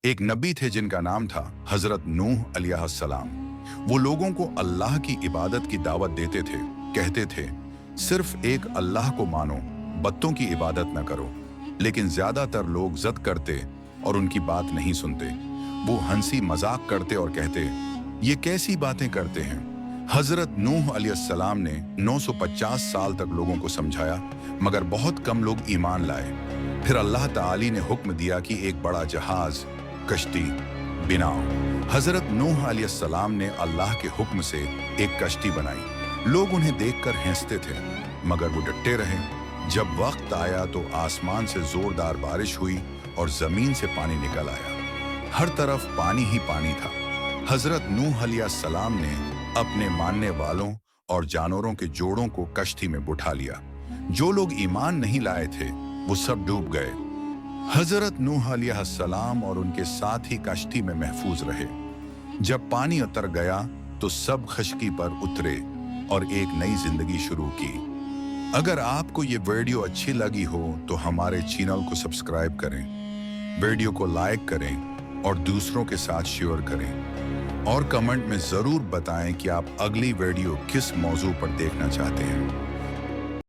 एक नबी थे जिनका नाम था हजरत नूह अलैहिस्सलाम। वो लोगों को अल्लाह की इबादत की दावत देते थे। कहते थे, सिर्फ एक अल्लाह को मानो, बत्तों की इबादत न करो। लेकिन ज्यादातर लोग जिद करते और उनकी बात नहीं सुनते। वो हंसी मजाक करते और कहते, ये कैसी बातें करते हैं। हजरत नूह अलैहिस्सलाम ने 950 साल तक लोगों को समझाया, मगर बहुत कम लोग ईमान लाए। फिर अल्लाह ताली ने हुक्म दिया कि एक बड़ा जहाज, कश्ती बनाओ। हजरत नूह अलैहिस्सलाम ने अल्लाह के हुक्म से एक कश्ती बनाई। लोग उन्हें देखकर हंसते थे, मगर वो डटे रहे। जब वक्त आया तो आसमान से जोरदार बारिश हुई और जमीन से पानी निकल आया। हर तरफ पानी ही पानी था। हजरत नूह अलैहिस्सलाम ने अपने मानने वालों और जानवरों के जोड़ों को कश्ती में बिठा लिया। जो लोग ईमान नहीं लाए थे वो सब डूब गए। हजरत नूह अलैहिस्सलाम और उनके साथ ही कश्ती में महफूज रहे। जब पानी उतर गया तो सब खश्की पर उतरे और एक नई जिंदगी शुरू की। अगर आपको ये वीडियो अच्छी लगी हो तो हमारे चैनल को सब्सक्राइब करें, वीडियो को लाइक करें और दूसरों के साथ शेयर करें। और कमेंट में जरूर बताएं कि आप अगली वीडियो किस मौजू पर देखना चाहते हैं।